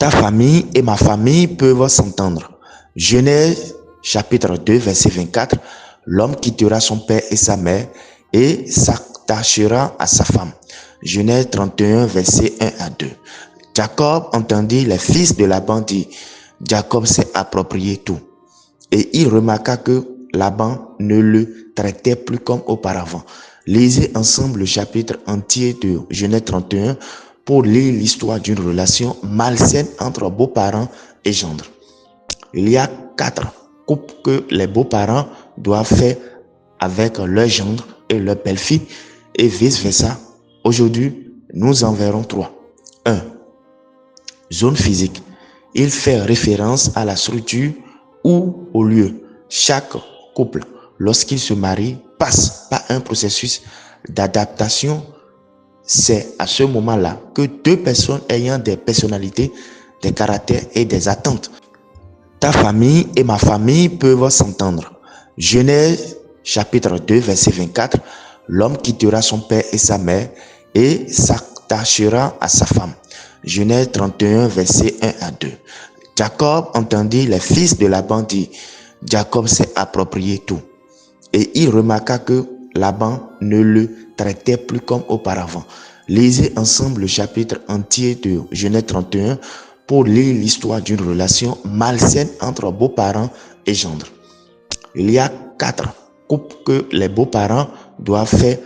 Ta famille et ma famille peuvent s'entendre. Genèse chapitre 2, verset 24. L'homme quittera son père et sa mère et s'attachera à sa femme. Genèse 31, verset 1 à 2. Jacob entendit les fils de Laban dire. Jacob s'est approprié tout. Et il remarqua que Laban ne le traitait plus comme auparavant. Lisez ensemble le chapitre entier de Genèse 31 pour lire l'histoire d'une relation malsaine entre beaux-parents et gendres. Il y a 4 couples que les beaux-parents doivent faire avec leurs gendres et leurs belles-filles et vice-versa. Aujourd'hui, nous en verrons 3. 1. Zone physique. Il fait référence à la structure ou au lieu. Chaque couple, lorsqu'il se marie, passe par un processus d'adaptation. C'est à ce moment-là que 2 personnes ayant des personnalités, des caractères et des attentes. Ta famille et ma famille peuvent s'entendre. Genèse chapitre 2, verset 24. L'homme quittera son père et sa mère et s'attachera à sa femme. Genèse 31, verset 1 à 2. Jacob entendit les fils de Laban dire. Jacob s'est approprié tout. Et il remarqua que Laban ne le traitait plus comme auparavant. Lisez ensemble le chapitre entier de Genèse 31 pour lire l'histoire d'une relation malsaine entre beaux-parents et gendres. Il y a 4 couples que les beaux-parents doivent faire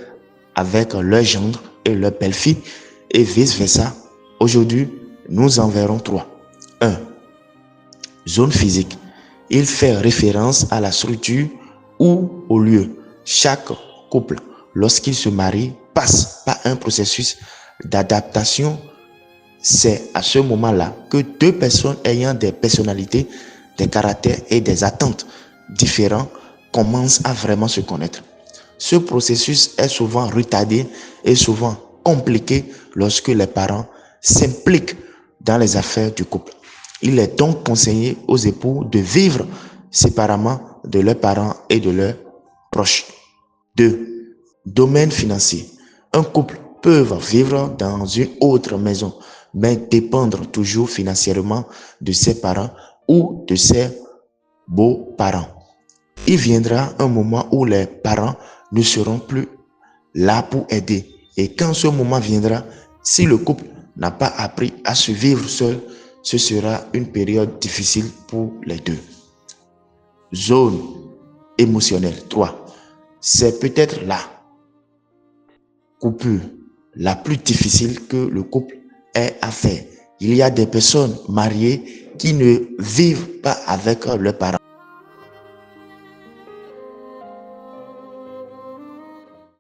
avec leurs gendres et leurs belles-filles et vice-versa. Aujourd'hui, nous en verrons 3. 1. Zone physique. Il fait référence à la structure ou au lieu. Chaque couple, lorsqu'il se marie, passe par un processus d'adaptation. C'est à ce moment-là que 2 personnes ayant des personnalités, des caractères et des attentes différents commencent à vraiment se connaître. Ce processus est souvent retardé et souvent compliqué lorsque les parents s'impliquent dans les affaires du couple. Il est donc conseillé aux époux de vivre séparément de leurs parents et de leurs proches. 2. Domaine financier. Un couple peut vivre dans une autre maison, mais dépendre toujours financièrement de ses parents ou de ses beaux-parents. Il viendra un moment où les parents ne seront plus là pour aider. Et quand ce moment viendra, si le couple n'a pas appris à se vivre seul, ce sera une période difficile pour les deux. Zone émotionnelle 3. C'est peut-être la coupure la plus difficile que le couple ait à faire. Il y a des personnes mariées qui ne vivent pas avec leurs parents.